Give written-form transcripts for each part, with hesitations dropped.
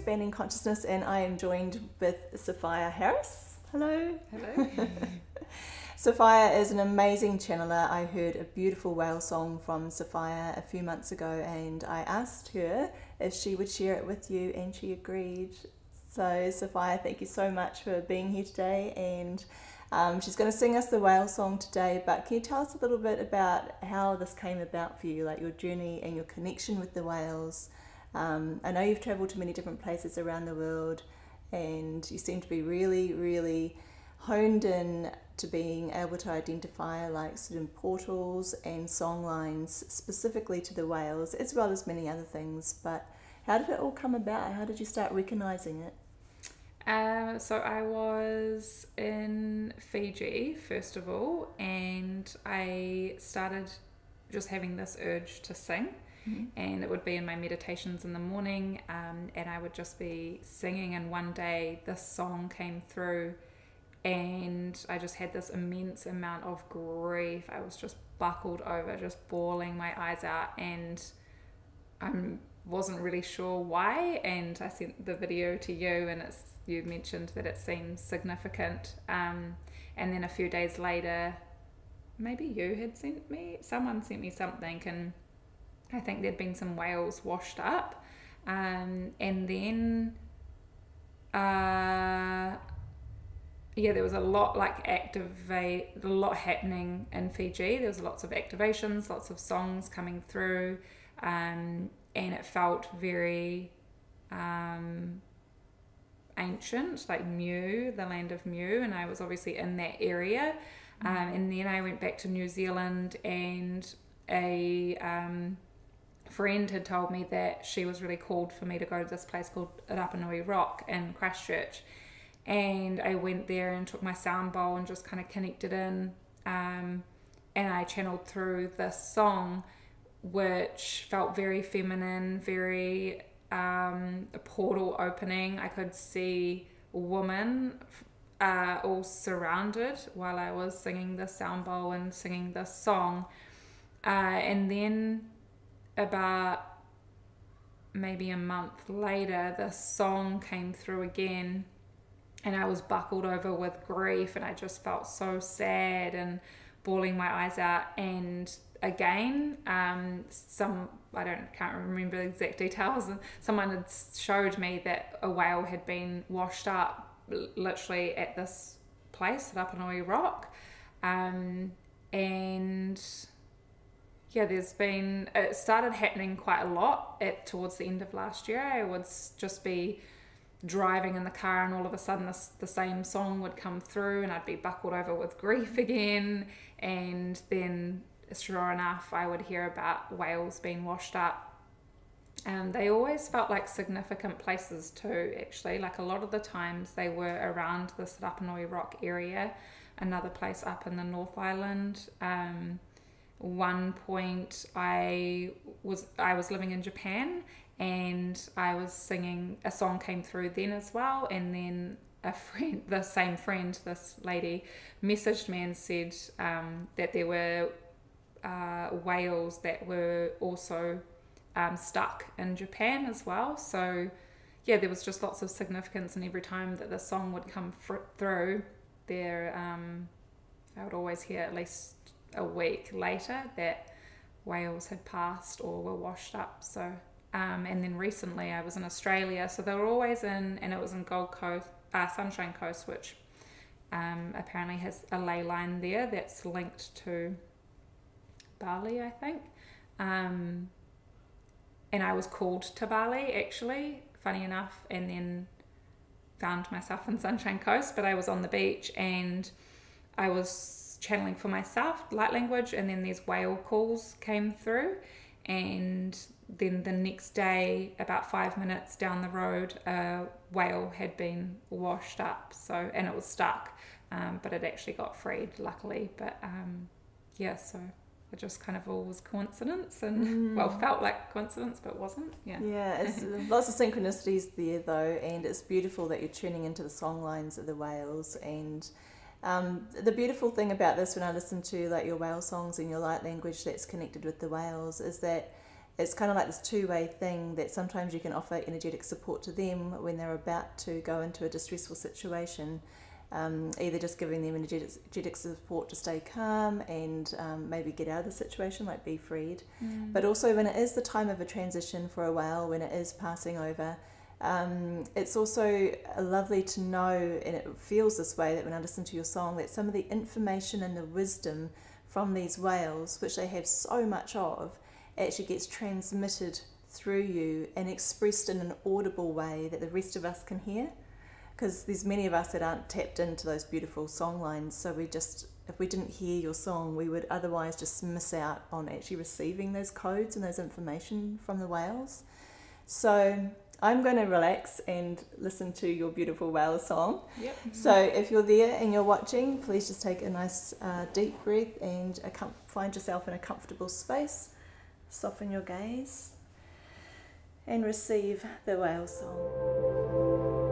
Expanding Consciousness, and I am joined with Sophia Harris. Hello. Hello. Sophia is an amazing channeler. I heard a beautiful whale song from Sophia a few months ago, and I asked her if she would share it with you, and she agreed. So Sophia, thank you so much for being here today, and she's going to sing us the whale song today, but can you tell us a little bit about how this came about for you, like your journey and your connection with the whales? I know you've travelled to many different places around the world, and you seem to be really, really honed in to being able to identify like certain portals and song lines specifically to the whales, as well as many other things. But how did it all come about? How did you start recognising it? So I was in Fiji, first of all, and I started just having this urge to sing. Mm-hmm. And it would be in my meditations in the morning, and I would just be singing, and one day this song came through and I just had this immense amount of grief. I was just buckled over, just bawling my eyes out, and I wasn't really sure why, and I sent the video to you, and you mentioned that it seemed significant, and then a few days later maybe you had someone sent me something, and I think there'd been some whales washed up, and then there was a lot happening in Fiji. There was lots of activations, lots of songs coming through, and it felt very ancient, like Mu, the land of Mu, and I was obviously in that area. And then I went back to New Zealand, and a friend had told me that she was really called for me to go to this place called Rapanui Rock in Christchurch, and I went there and took my sound bowl and just kind of connected in, and I channeled through this song, which felt very feminine, very a portal opening. I could see a woman all surrounded while I was singing the sound bowl and singing this song, and then about maybe a month later the song came through again, and I was buckled over with grief, and I just felt so sad and bawling my eyes out. And again, can't remember the exact details, and someone had showed me that a whale had been washed up literally at this place at Rapanui Rock, and it started happening quite a lot towards the end of last year. I would just be driving in the car, and all of a sudden the same song would come through, and I'd be buckled over with grief again, and then sure enough I would hear about whales being washed up. They always felt like significant places too, actually. Like a lot of the times they were around this Rapanui Rock area, another place up in the North Island. One point I was living in Japan, and I was singing, a song came through then as well, and then this lady messaged me and said that there were whales that were also stuck in Japan as well. So yeah, there was just lots of significance, and every time that the song would come through there, I would always hear at least a week later that whales had passed or were washed up. So and then recently I was in Australia, so they were always and it was in Gold Coast, Sunshine Coast, which apparently has a ley line there that's linked to Bali, I think, and I was called to Bali, actually, funny enough, and then found myself in Sunshine Coast, but I was on the beach and I was channeling for myself, light language, and then these whale calls came through, and then the next day, about 5 minutes down the road, a whale had been washed up, and it was stuck, but it actually got freed, luckily. But so it just kind of all was coincidence, and felt like coincidence, but wasn't. It's lots of synchronicities there though, and it's beautiful that you're tuning into the song lines of the whales. And the beautiful thing about this, when I listen to like your whale songs and your light language that's connected with the whales, is that it's kind of like this two-way thing that sometimes you can offer energetic support to them when they're about to go into a distressful situation, either just giving them energetic support to stay calm and maybe get out of the situation, like be freed. But also when it is the time of a transition for a whale, when it is passing over, it's also lovely to know, and it feels this way that when I listen to your song, that some of the information and the wisdom from these whales, which they have so much of, actually gets transmitted through you and expressed in an audible way that the rest of us can hear. Because there's many of us that aren't tapped into those beautiful song lines, so if we didn't hear your song, we would otherwise just miss out on actually receiving those codes and those information from the whales. So I'm going to relax and listen to your beautiful whale song. Yep. So if you're there and you're watching, please just take a nice deep breath and find yourself in a comfortable space. Soften your gaze and receive the whale song.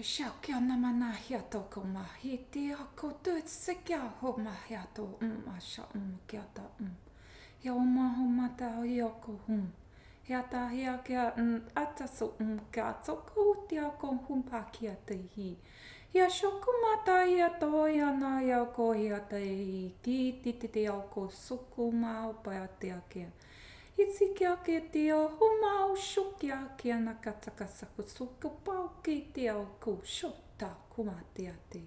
Shao kia namana hiato ko mahi te ako tu se kia ho mahiato asha kia ta ya o maho mata o ioko hiata hia kia ataso kia toko te ako pa kia te hi hia shoku mata hiato iana ioko hiata i ki te ako suku mao pai te akia Itsi kia ke te o humau shukia kia na kataka saku suku pau ki te o ko shota kumate ate.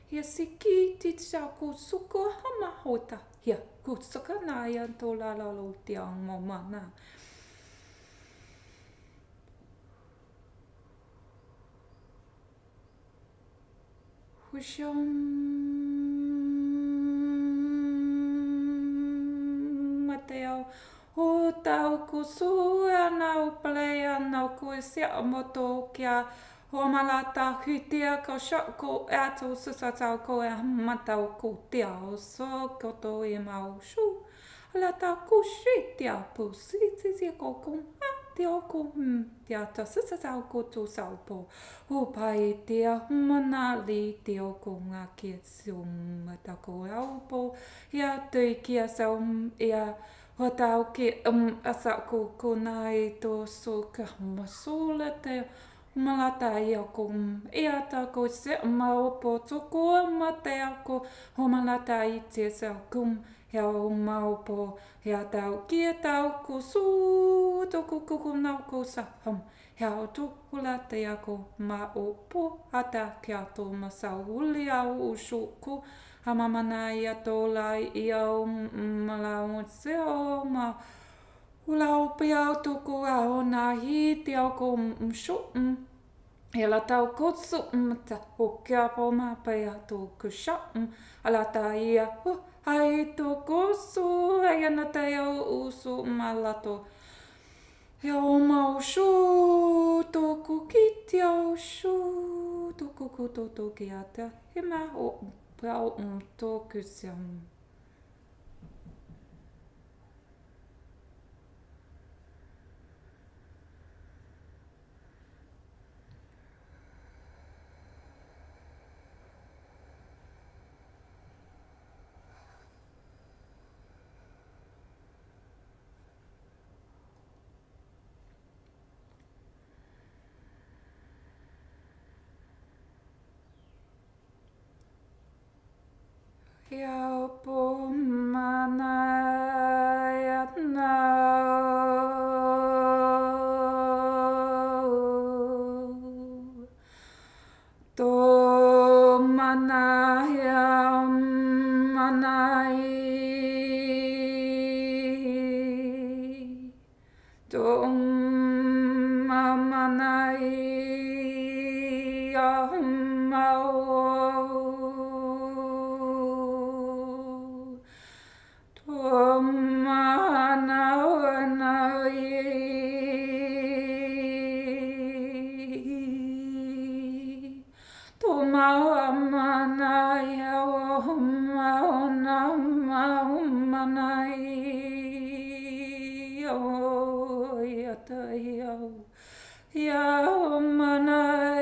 Hia siki te tau ko suku hama hota. Hia ko suka na ia tō lalalo te ao ngō mana. Hushom mateo. Ho tau ko sua nau playa nau ko e sea moto kia ho malata hutia ko shok ko ato susa tau ko e matau ko te ao so koto e mau shu. Ala tau ko shi te ao po si ko te ao ko te ata susa tau ko tō sau po. Ho pai te a humana li te ao ko ngā kia siong mata ko e au po. Ia tui kia sau ia Ho tau ke asa ko nai tō so ka masola te malata ia ko ia tā ko se maupo toko ma te ako ho malata i te sa kum hea o maupo hea tau kia tau ko su toko kuku nau ko sa hea o toko la te ako ma o po hata kia tō masau uli au o shoko Hamamana ia tōlai ia o malau se o ma ulau pia o tuku a o nā hi te au ko msho e la tau kotsu mta o kia po ma pia tō kusha ala ta ia hai tō kosu ai ana te au usu malato e o mau shu tōku ki te au shu tōku kototo ki a te he ma o Pau tōku siam. Ia po mana iatna tō mana ia manai tō manai ia mau Yao mana